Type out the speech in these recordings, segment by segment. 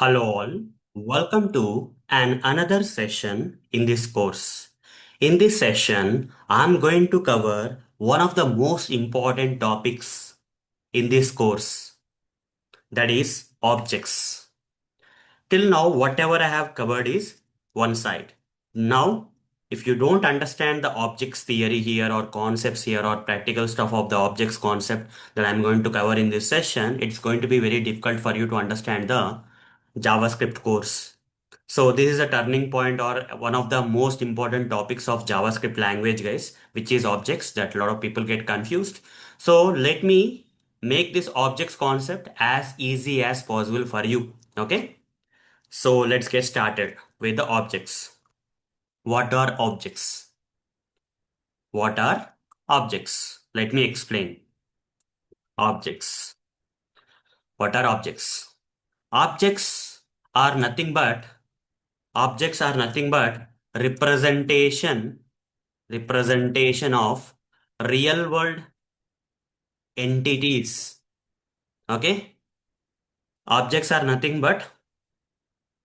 Hello all, welcome to another session in this course. In this session, I'm going to cover one of the most important topics in this course, that is objects. Till now, whatever I have covered is one side. Now, if you don't understand the objects theory here or concepts here or practical stuff of the objects concept that I'm going to cover in this session, it's going to be very difficult for you to understand the JavaScript course. So this is a turning point or one of the most important topics of JavaScript language, guys, which is objects that a lot of people get confused. So let me make this objects concept as easy as possible for you. Okay. So let's get started with the objects. What are objects? What are objects? Let me explain. Objects. What are objects? Objects are nothing but representation of real world entities. Okay? Objects are nothing but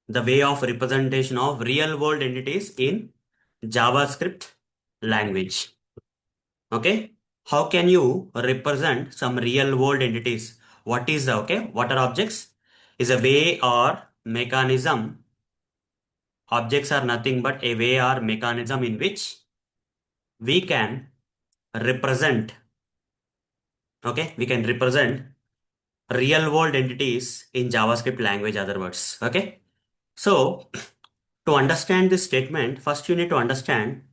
the way of representation of real world entities in JavaScript language. Okay, how can you represent some real world entities? What are objects? Is a way or mechanism. Objects are nothing but a way or mechanism in which we can represent, we can represent real world entities in JavaScript language, other words. Okay, so to understand this statement, first you need to understand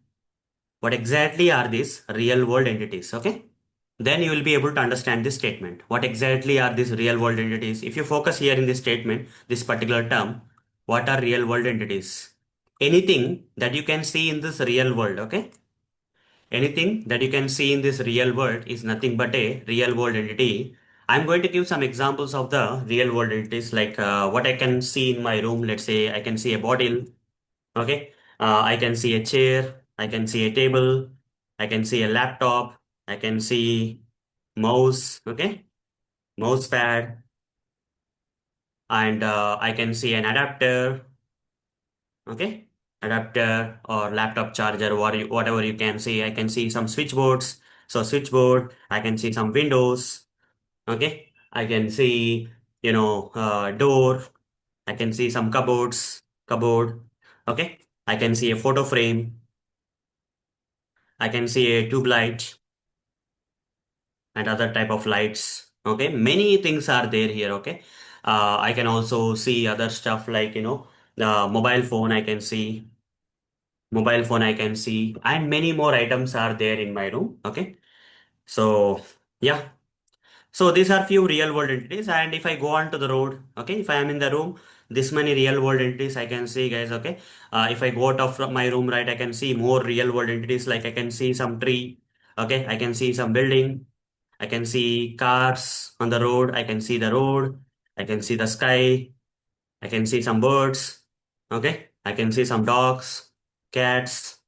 what exactly are these real world entities. Okay, then you will be able to understand this statement. What exactly are these real world entities? If you focus here in this statement, this particular term, what are real world entities? Anything that you can see in this real world, okay? Anything that you can see in this real world is nothing but a real world entity. I'm going to give some examples of the real world entities, like what I can see in my room. Let's say I can see a bottle, okay? I can see a chair, I can see a table, I can see a laptop, I can see mouse, okay, mouse pad, and I can see an adapter, okay, adapter or laptop charger, whatever you can see. I can see some switchboards, so switchboard. I can see some windows, okay. I can see, door. I can see some cupboard, okay. I can see a photo frame. I can see a tube light and other type of lights. Okay, many things are there here. Okay, I can also see other stuff like the mobile phone I can see, and many more items are there in my room. Okay, so yeah. So these are few real world entities, and if I go on to the road, okay, if I am in the room, this many real world entities I can see, guys. Okay, if I go out of my room, right, I can see more real world entities. Like I can see some tree, okay, I can see some building, I can see cars on the road, I can see the road, I can see the sky, I can see some birds, okay, I can see some dogs, cats,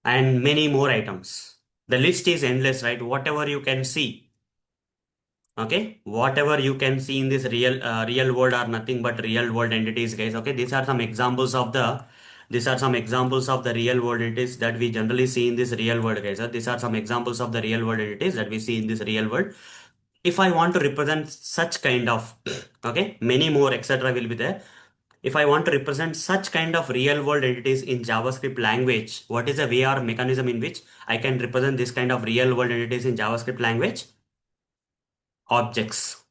and many more items. The list is endless, right? Whatever you can see. Okay, whatever you can see in this real world are nothing but real world entities, guys. Okay, these are some examples of the real world entities that we generally see in this real world, guys. These are some examples of the real world entities that we see in this real world. If I want to represent such kind of okay, many more etc will be there. If I want to represent such kind of real world entities in JavaScript language, what is the way or mechanism in which I can represent this kind of real world entities in JavaScript language? Objects.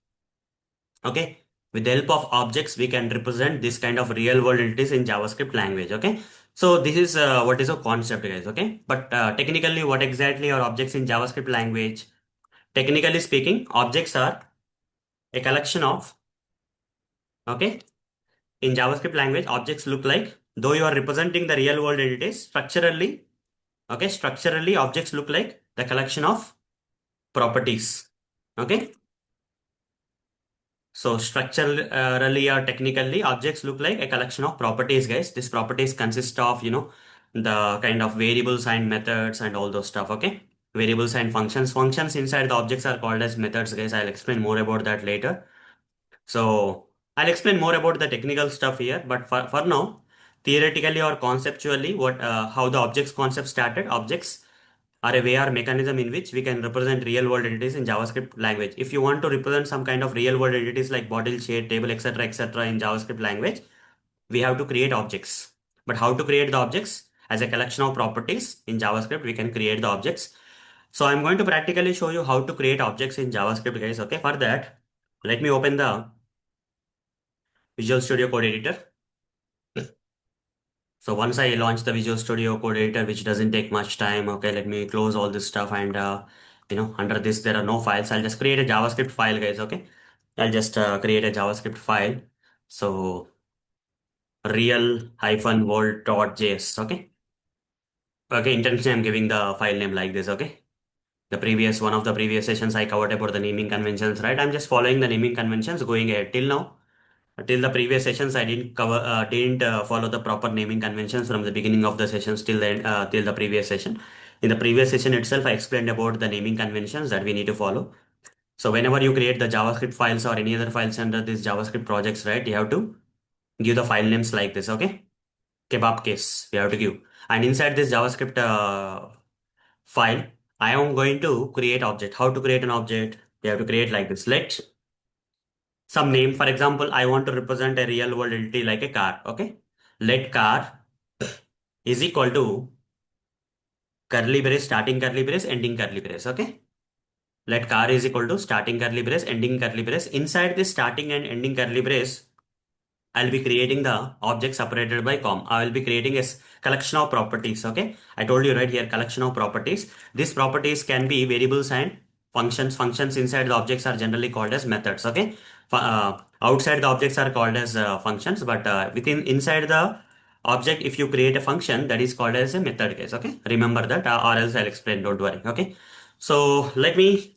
Okay, with the help of objects we can represent this kind of real world entities in JavaScript language. Okay, so this is what is a concept, guys. Okay, but technically what exactly are objects in JavaScript language? Technically speaking, objects are a collection of, okay, in JavaScript language, objects look like, though you are representing the real world entities structurally, okay, structurally objects look like the collection of properties. Okay, so structurally or technically, objects look like a collection of properties, guys. These properties consist of, the kind of variables and methods and all those stuff. Okay, variables and functions. Functions inside the objects are called as methods, guys. I'll explain more about that later. So I'll explain more about the technical stuff here, but for now, theoretically or conceptually, how the objects concept started. Objects are a way or mechanism in which we can represent real world entities in JavaScript language. If you want to represent some kind of real world entities like bottle, chair, table, etc., in JavaScript language, we have to create objects. But how to create the objects? As a collection of properties in JavaScript, we can create the objects. So I'm going to practically show you how to create objects in JavaScript, guys. Okay, for that, let me open the Visual Studio Code Editor. So once I launch the Visual Studio Code Editor, which doesn't take much time, okay, let me close all this stuff and under this there are no files. I'll just create a JavaScript file, guys. Okay, I'll just create a JavaScript file. So real-world.js. Okay, okay. Intentionally, I'm giving the file name like this. Okay. The previous one of the previous sessions I covered about the naming conventions, right? I'm just following the naming conventions going ahead till now. Till the previous sessions, I didn't follow the proper naming conventions from the beginning of the sessions till the previous session. In the previous session itself, I explained about the naming conventions that we need to follow. So whenever you create the JavaScript files or any other files under these JavaScript projects, right, you have to give the file names like this, okay? Kebab case, you have to give. And inside this JavaScript file, I am going to create object. How to create an object? You have to create like this. Let some name. For example, I want to represent a real world entity like a car. Okay. Let car is equal to curly brace, starting curly brace, ending curly brace. Okay. Let car is equal to starting curly brace, ending curly brace. Inside this starting and ending curly brace, I'll be creating the object separated by com. I will be creating a collection of properties. Okay. I told you right here, collection of properties. These properties can be variables and functions. Functions inside the objects are generally called as methods. Okay. Outside the objects are called as functions, but inside the object, if you create a function, that is called as a method case. Okay. Remember that, or else I'll explain. Don't worry. Okay. So let me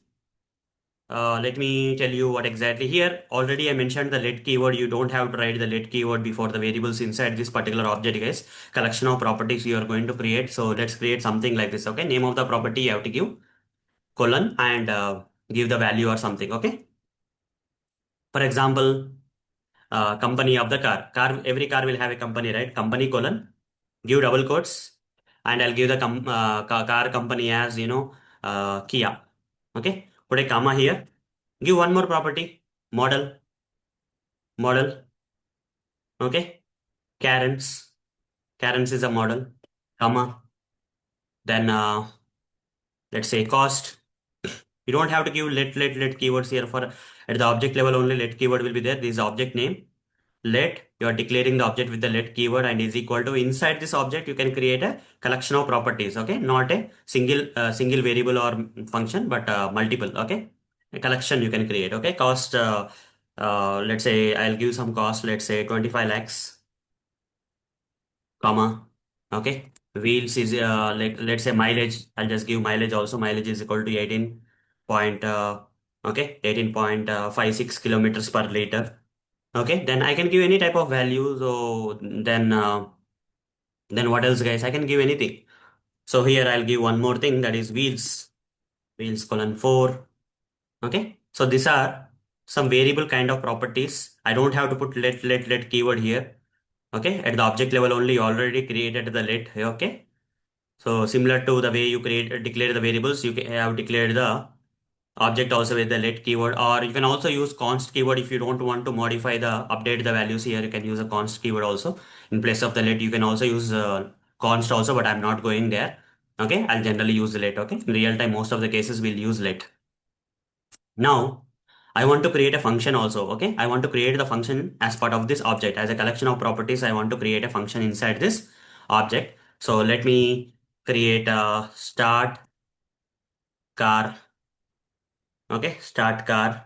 tell you what exactly here. Already I mentioned the let keyword. You don't have to write the let keyword before the variables inside this particular object, guys. Collection of properties you are going to create. So let's create something like this. Okay. Name of the property you have to give colon and give the value or something. Okay. For example, company of the car. Every car will have a company, right? Company colon. Give double quotes and I'll give the car company as, Kia. Okay. Put a comma here. Give one more property. Model. Okay. Karens. Karens is a model, comma. Then let's say cost. You don't have to give let keywords here for at the object level only let keyword will be there. This is object name. Let you are declaring the object with the let keyword and is equal to inside this object you can create a collection of properties. Okay, not a single variable or function but multiple. Okay, a collection you can create. Okay, cost. Let's say I'll give some cost. Let's say 25 lakhs, comma. Okay. Wheels is like let's say mileage. I'll just give mileage also. Mileage is equal to 18 point okay 18.56 kilometers per liter. Okay. Then I can give any type of value. So then what else, guys? I can give anything. So here I'll give one more thing that is wheels. Wheels colon 4. Okay. So these are some variable kind of properties. I don't have to put let keyword here. Okay. At the object level only you already created the let. Okay. So similar to the way you declare the variables, you have declared the object also with the let keyword, or you can also use const keyword if you don't want to modify update the values here. You can use a const keyword also in place of the let. You can also use const also, but I'm not going there. Okay, I'll generally use the let. Okay, in real time, most of the cases we'll use let. Now, I want to create a function also. Okay, I want to create the function as part of this object as a collection of properties. I want to create a function inside this object. So let me create a start car. Okay, start car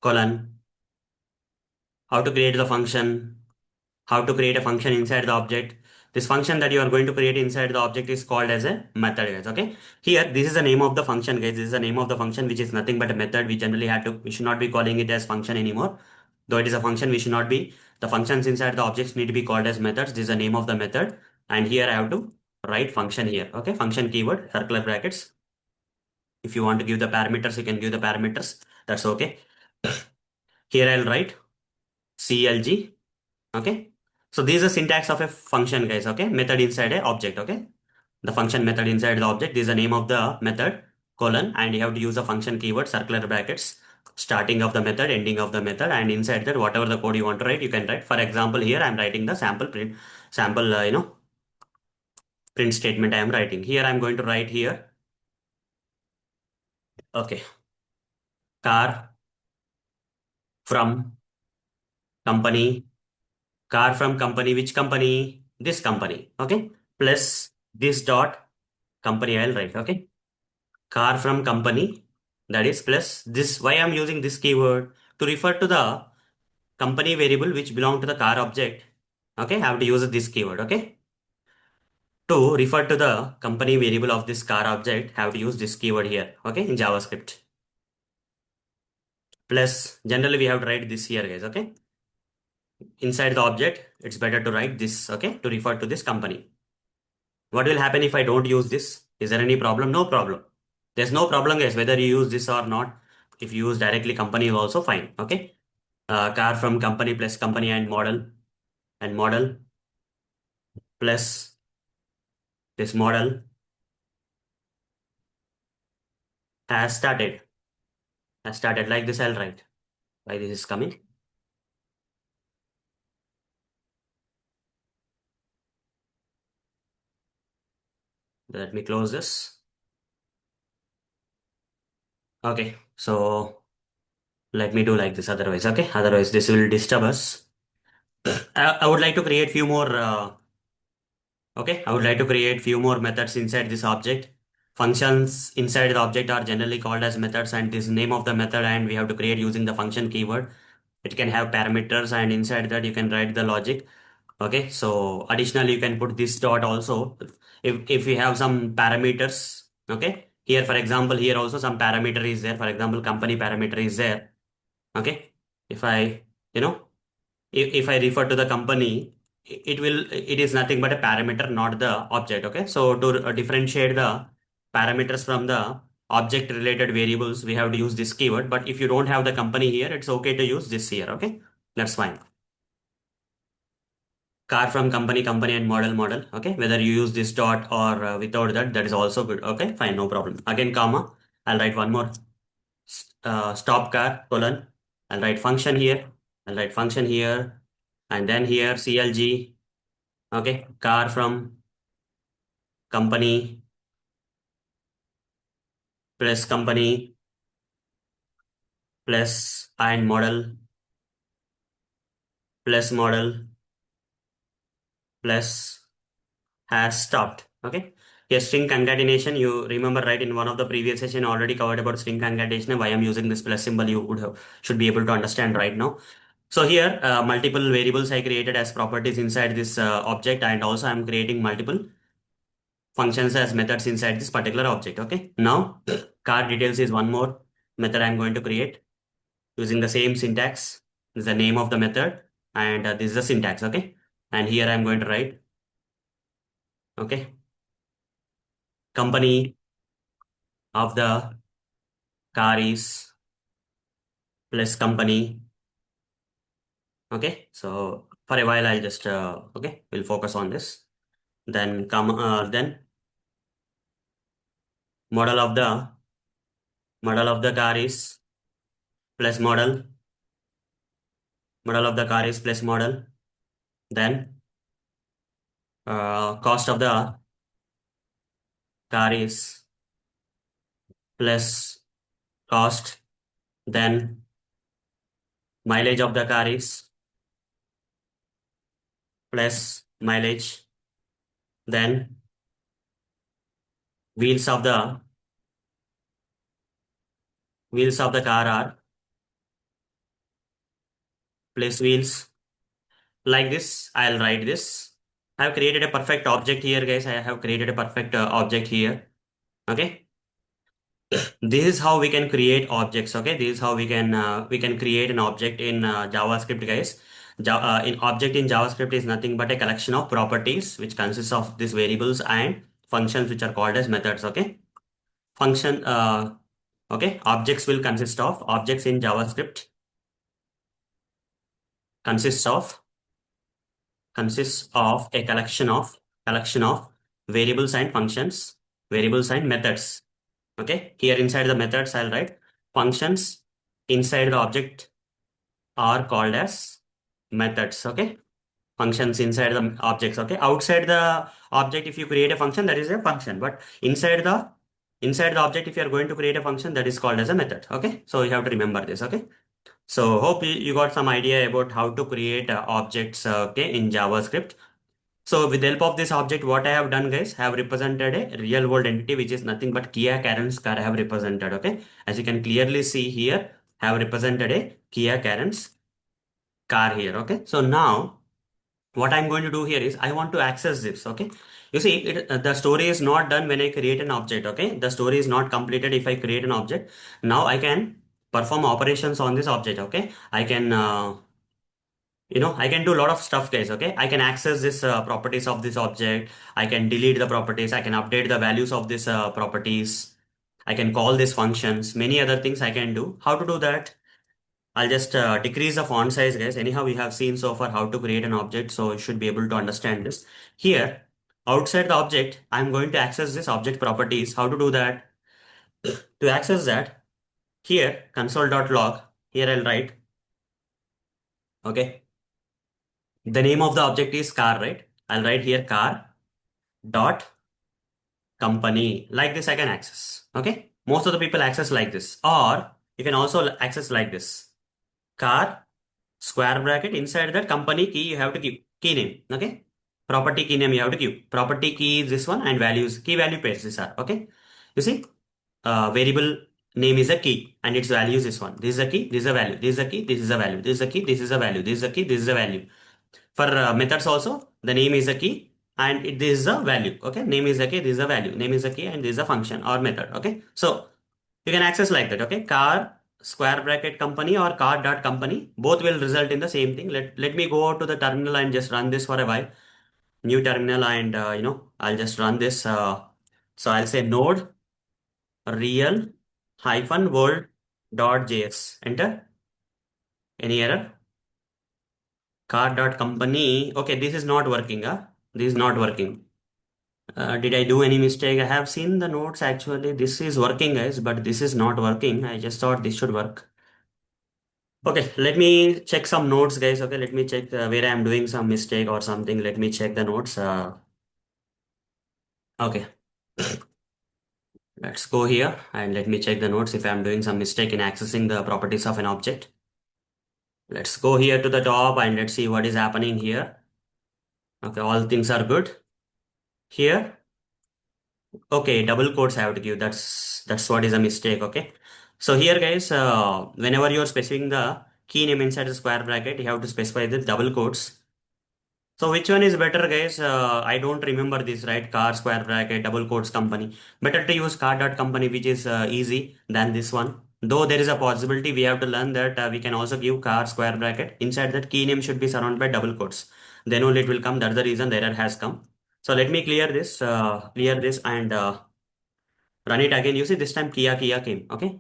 colon. How to create the function? How to create a function inside the object? This function that you are going to create inside the object is called as a method, guys. Okay, here this is the name of the function, guys. This is the name of the function, which is nothing but a method. We should not be calling it as function anymore. Though it is a function, we should not be. The functions inside the objects need to be called as methods. This is the name of the method, and here I have to write function here. Okay, function keyword circular brackets. If you want to give the parameters, you can give the parameters. That's okay. Here I'll write CLG. Okay. So this is the syntax of a function, guys. Okay. Method inside a object. Okay. The function method inside the object. This is the name of the method, colon, and you have to use a function keyword, circular brackets, starting of the method, ending of the method, and inside that whatever the code you want to write, you can write. For example, here I'm writing the sample print statement I am writing. Here I'm going to write here. Okay. Car from company. Car from company. Which company? This company. Okay. Plus this dot company I'll write. Okay. Car from company. That is plus this. Why I'm using this keyword? To refer to the company variable which belong to the car object. Okay. I have to use this keyword. Okay. To refer to the company variable of this car object, have to use this keyword here. Okay. In JavaScript. Plus generally we have to write this here, guys. Okay. Inside the object, it's better to write this. Okay. To refer to this company. What will happen if I don't use this? Is there any problem? No problem. There's no problem, guys, whether you use this or not. If you use directly company, also fine. Okay. Car from company plus company and model plus this model has started. Has started like this. I'll write why this is coming. Let me close this. Okay. So let me do like this. Otherwise, okay. Otherwise, this will disturb us. I would like to create few more. Okay, I would like to create few more methods inside this object. Functions inside the object are generally called as methods, and this name of the method, and we have to create using the function keyword. It can have parameters, and inside that you can write the logic. Okay, so additionally you can put this dot also if we have some parameters. Okay, here for example, here also some parameter is there. For example, company parameter is there. Okay, if I you know if I refer to the company, it is nothing but a parameter, not the object. Okay. So to differentiate the parameters from the object related variables, we have to use this keyword. But if you don't have the company here, it's okay to use this here. Okay. That's fine. Car from company, company and model. Okay. Whether you use this dot or without that, that is also good. Okay. Fine. No problem. Again, comma. I'll write one more. Stop car, colon. I'll write function here. I'll write function here. And then here CLG. Okay, car from company plus company plus and plus model plus has stopped. Okay. Here string concatenation, you remember right in one of the previous session already covered about string concatenation. Why I'm using this plus symbol, you should be able to understand right now. So here multiple variables I created as properties inside this object, and also I'm creating multiple functions as methods inside this particular object. Okay. Now car details is one more method I'm going to create using the same syntax. This is the name of the method, and this is the syntax. Okay. And here I'm going to write, okay, company of the car is plus company. Okay. So for a while I'll just okay, we'll focus on this. Then then model of the car is plus model of the car is plus model. Then cost of the car is plus cost. Then mileage of the car is plus mileage. Then wheels of the car are plus wheels. Like this, I'll write this. I have created a perfect object here, guys. I have created a perfect object here. Okay. This is how we can create objects. Okay. This is how we can create an object in JavaScript, guys. In object in JavaScript is nothing but a collection of properties which consists of these variables and functions which are called as methods. Okay. Function. Okay. Objects will consist of objects in JavaScript. consists of a collection of variables and functions, variables and methods. Okay, here inside the methods I'll write functions. Inside the object are called as methods. Okay, functions inside the objects. Okay, outside the object, if you create a function, that is a function, but inside the object, if you are going to create a function, that is called as a method. Okay, so you have to remember this. Okay, so hope you got some idea about how to create objects, okay, in JavaScript. So with the help of this object, what I have done, guys, have represented a real world entity, which is nothing but Kia Karen's car I have represented. Okay, as you can clearly see here, have represented a Kia Karen's car here. Okay, so now what I'm going to do here is I want to access this. Okay, you see the story is not done when I create an object. Okay, the story is not completed if I create an object. Now I can perform operations on this object. Okay, I can I can do a lot of stuff, guys. Okay, I can access this properties of this object. I can delete the properties. I can update the values of this properties. I can call these functions. Many other things I can do. How to do that? I'll just decrease the font size, guys. Anyhow, we have seen so far how to create an object, so you should be able to understand this. Here, outside the object, I'm going to access this object properties. How to do that? To access that, here, console.log, here I'll write, okay, the name of the object is car, right? I'll write here car dot company. Like this, I can access, okay? Most of the people access like this, or you can also access like this, car square bracket, inside that company key you have to keep key name. Okay, property key name you have to keep, property key is this one, and values, key value pairs these are. Okay, you see, variable name is a key and its value is this one. This is a key, this is a value, this is a key, this is a value, this is a key, this is a value, this is a key, this is a value. For methods also, the name is a key and this is a value. Okay, name is a key, this is a value, name is a key, and this is a function or method. Okay, so you can access like that. Okay, car square bracket company or car dot company, both will result in the same thing. Let me go to the terminal and just run this for a while. New terminal, and I'll just run this. So I'll say node real hyphen world dot js. Enter. Any error? Car dot company. Okay, this is not working. This is not working. Did I do any mistake? I have seen the notes actually. This is working, guys, but this is not working. I just thought this should work. Okay, let me check some notes, guys. Okay, let me check where I am doing some mistake or something. Let me check the notes. Okay, let's go here and let me check the notes if I am doing some mistake in accessing the properties of an object. Let's go here to the top and let's see what is happening here. Okay, all things are good. Here, okay, double quotes I have to give. That's what is a mistake. Okay, so here, guys, whenever you're specifying the key name inside the square bracket, you have to specify the double quotes. So which one is better, guys? I don't remember this, right? Car square bracket double quotes company. Better to use car dot company, which is easy than this one. Though there is a possibility we have to learn that we can also give car square bracket. Inside that key name should be surrounded by double quotes. Then only it will come. That's the reason the error has come. So let me clear this and run it again. You see this time Kia came. Okay.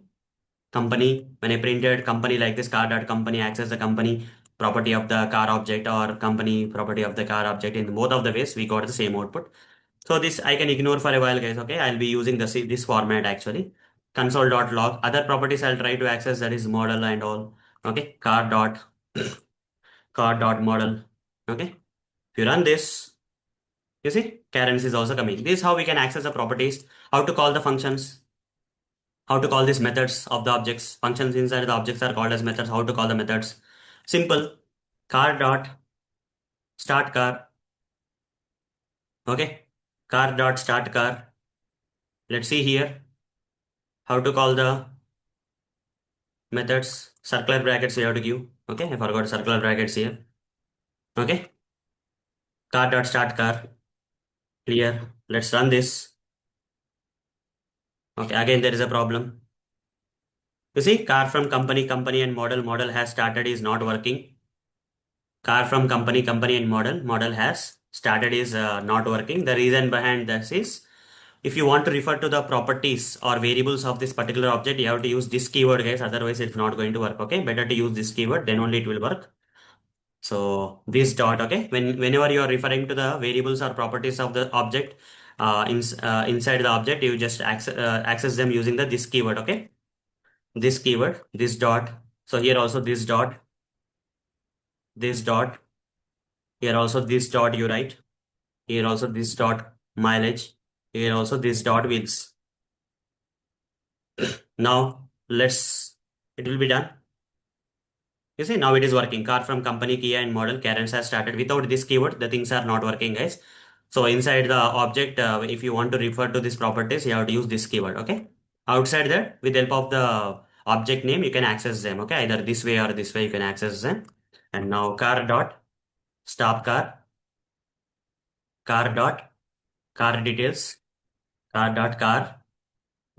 Company, when I printed company like this, car dot company, access the company property of the car object or company property of the car object. In both of the ways we got the same output. So this I can ignore for a while, guys. Okay, I'll be using this format actually. Console.log, other properties I'll try to access, that is model and all. Okay, car dot model. Okay, if you run this, you see Karen's is also coming. This is how we can access the properties, how to call the functions, how to call these methods of the objects. Functions inside the objects are called as methods. How to call the methods? Simple. Car dot start car. Okay. Car dot start car. Let's see here how to call the methods. Circular brackets we have to give. Okay, I forgot circular brackets here. Okay. Car dot start car. Clear. Let's run this. Okay, again there is a problem. You see, car from company and model has started is not working. Car from company and model has started is not working. The reason behind this is, if you want to refer to the properties or variables of this particular object, you have to use this keyword, guys. Otherwise it's not going to work. Okay, better to use this keyword, then only it will work. So this dot, okay, whenever you are referring to the variables or properties of the object, inside the object, you just access them using the this keyword, okay? This keyword, this dot. So here also this dot, here also this dot you write, here also this dot mileage, here also this dot wheels. Now it will be done. You see, now it is working. Car from company, Kia and model, Karen's has started. Without this keyword, the things are not working, guys. So inside the object, if you want to refer to these properties, you have to use this keyword, okay? Outside that, with the help of the object name, you can access them, okay? Either this way or this way, you can access them. And now car dot stop car dot car details, car dot car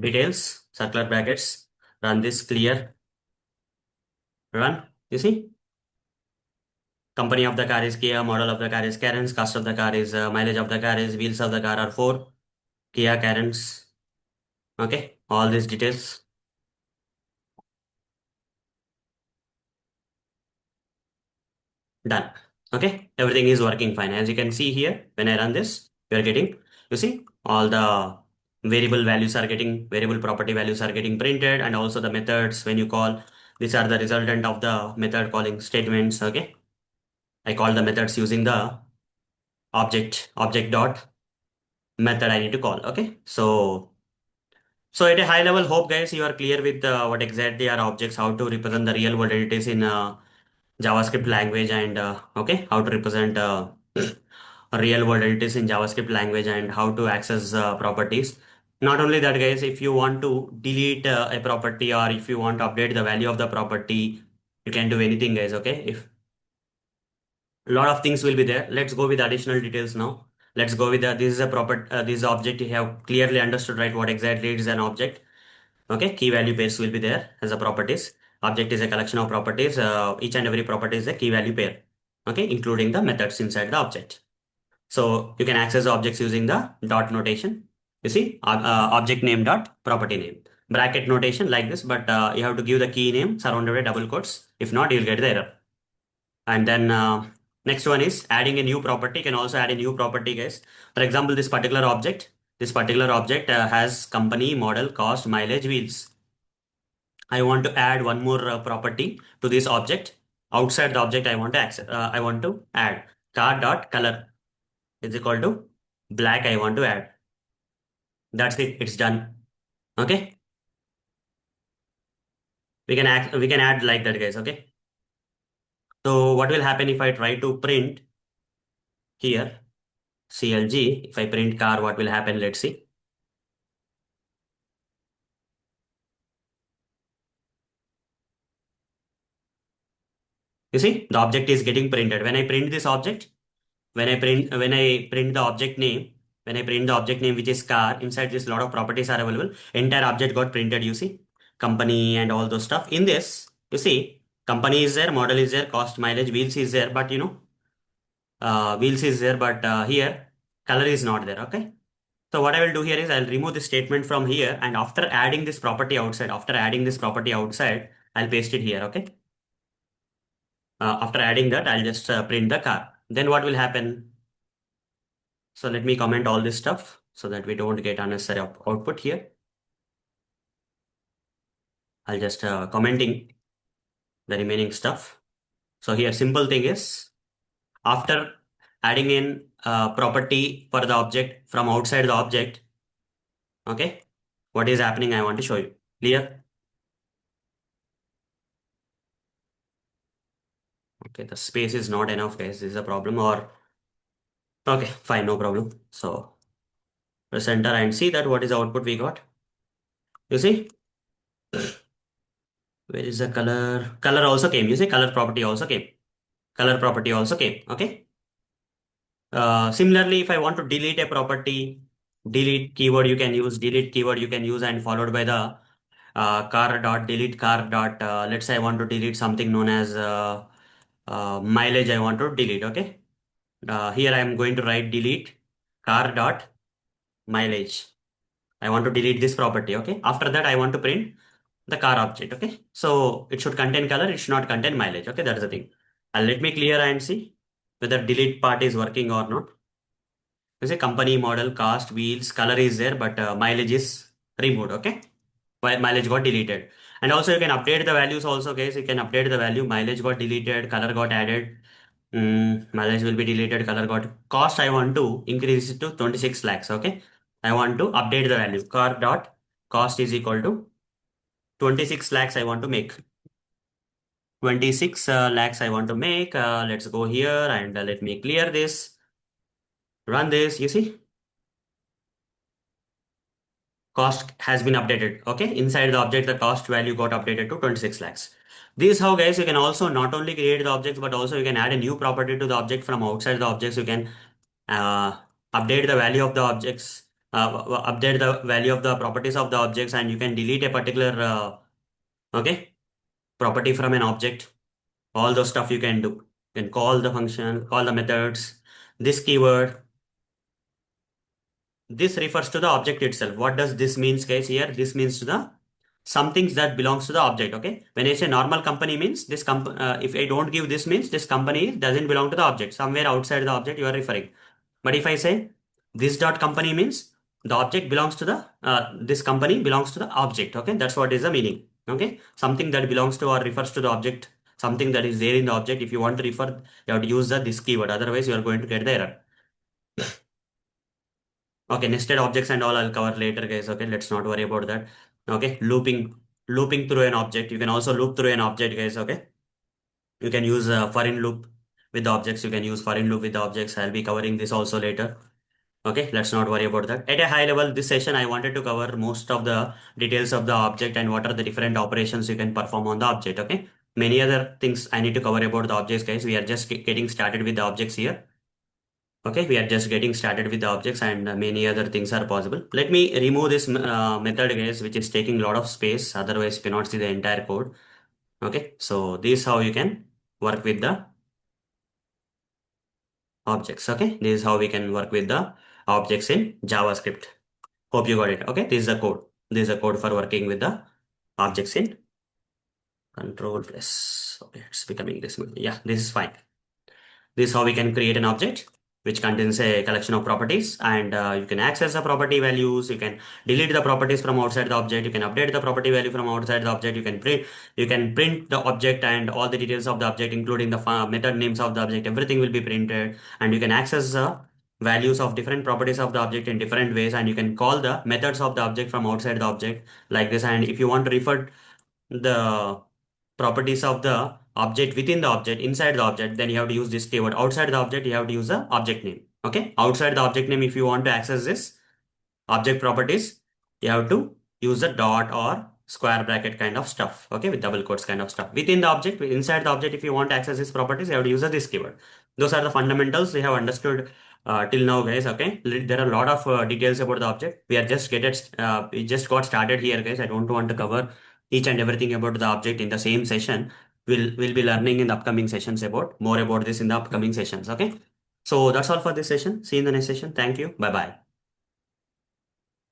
details, circular brackets, run this clear, run. You see? Company of the car is Kia, model of the car is Karen's, cost of the car is mileage of the car is, wheels of the car are 4, Kia Karen's. Okay, all these details done. Okay, everything is working fine. As you can see here, when I run this, you are getting, you see, all the variable property values are getting printed, and also the methods when you call, these are the resultant of the method calling statements. Okay, I call the methods using the object dot method I need to call. Okay, so at a high level, hope guys you are clear with what exactly are objects, how to represent the real world entities in JavaScript language, and okay, how to represent real world entities in JavaScript language, and how to access properties. Not only that, guys, if you want to delete a property, or if you want to update the value of the property, you can do anything, guys. Okay, if a lot of things will be there. Let's go with additional details now. Let's go with this is a this object. You have clearly understood, right, what exactly it is an object. Okay, key value pairs will be there as a properties. Object is a collection of properties. Each and every property is a key value pair. Okay, including the methods inside the object. So you can access the objects using the dot notation. You see, object name dot property name. Bracket notation like this, but you have to give the key name surrounded by double quotes. If not, you'll get the error. And then next one is adding a new property. You can also add a new property, guys. For example, this particular object has company, model, cost, mileage, wheels. I want to add one more property to this object. Outside the object, I want to access. I want to add car dot color is equal to black. I want to add. That's it. It's done. Okay. We can add like that, guys. Okay. So what will happen if I try to print here CLG? If I print car, what will happen? Let's see. You see, the object is getting printed. When I print this object, when I print the object name, when I print the object name, which is car, inside this lot of properties are available. Entire object got printed, you see, company and all those stuff. In this, you see, company is there, model is there, cost, mileage, wheels is there, but wheels is there, but here color is not there. Okay. So what I will do here is I'll remove this statement from here, and after adding this property outside, I'll paste it here. Okay. After adding that, I'll just print the car. Then what will happen? So let me comment all this stuff so that we don't get unnecessary output here. I'll just commenting the remaining stuff. So here simple thing is after adding in property for the object from outside the object, okay, what is happening I want to show you. Clear? Okay, the space is not enough, guys. This is a problem, or okay, fine, no problem. So press enter and see that what is the output we got. You see? Where is the color? Color also came. You see, color property also came. Color property also came. Okay. Similarly, if I want to delete a property, delete keyword you can use, and followed by the car dot delete car dot. Let's say I want to delete something known as mileage. I want to delete. Okay. Here I am going to write delete car dot mileage. I want to delete this property. Okay. After that, I want to print the car object. Okay. So it should contain color. It should not contain mileage. Okay. That's the thing. Let me clear and see whether delete part is working or not. You say company, model, cost, wheels, color is there, but mileage is removed. Okay, mileage got deleted. And also you can update the values also, guys. You can update the value. Mileage got deleted, color got added. Mileage will be deleted, color got. Cost I want to increase it to 26 lakhs. Okay, I want to update the value. Car dot cost is equal to 26 lakhs. I want to make 26 lakhs. I want to make. Let's go here and let me clear this. Run this. You see, cost has been updated. Okay, inside the object the cost value got updated to 26 lakhs. This is how, guys, you can also not only create the objects but also you can add a new property to the object. From outside the objects you can uh, update the value of the objects, update the value of the properties of the objects, and you can delete a particular okay property from an object. All those stuff you can do. You can call the function, call the methods, this keyword. This refers to the object itself. What does this means, guys? Here, this means to the something that belongs to the object. Okay. When I say normal company means this if I don't give this means this company doesn't belong to the object. Somewhere outside the object you are referring. But if I say this dot company means the object belongs to the this company belongs to the object. Okay. That's what is the meaning. Okay. Something that belongs to or refers to the object. Something that is there in the object. If you want to refer, you have to use the this keyword. Otherwise, you are going to get the error. Okay, nested objects and all I'll cover later, guys. Okay, let's not worry about that. Okay, looping through an object. You can also loop through an object, guys. Okay, you can use a for in loop with the objects. You can use for in loop with the objects. I'll be covering this also later. Okay, let's not worry about that. At a high level, this session I wanted to cover most of the details of the object and what are the different operations you can perform on the object. Okay, many other things I need to cover about the objects, guys. We are just getting started with the objects here. Okay, we are just getting started with the objects and many other things are possible. Let me remove this method, guys, which is taking a lot of space. Otherwise, you cannot see the entire code. Okay, so this is how you can work with the objects. Okay, this is how we can work with the objects in JavaScript. Hope you got it. Okay, this is the code. This is the code for working with the objects in control plus. Okay, it's becoming this. Yeah, this is fine. This is how we can create an object which contains a collection of properties, and you can access the property values. You can delete the properties from outside the object. You can update the property value from outside the object. You can print the object and all the details of the object, including the method names of the object. Everything will be printed, and you can access the values of different properties of the object in different ways, and you can call the methods of the object from outside the object like this. And if you want to refer the properties of the object within the object, inside the object, then you have to use this keyword. Outside the object, you have to use the object name. Okay, outside the object name, if you want to access this object properties, you have to use the dot or square bracket kind of stuff. Okay, with double quotes kind of stuff. Within the object, inside the object, if you want to access these properties, you have to use this keyword. Those are the fundamentals we have understood till now, guys. Okay, there are a lot of details about the object. We just got started here, guys. I don't want to cover each and everything about the object in the same session. We'll be learning in the upcoming sessions about more about this in the upcoming sessions. Okay, so that's all for this session. See you in the next session. Thank you. Bye bye.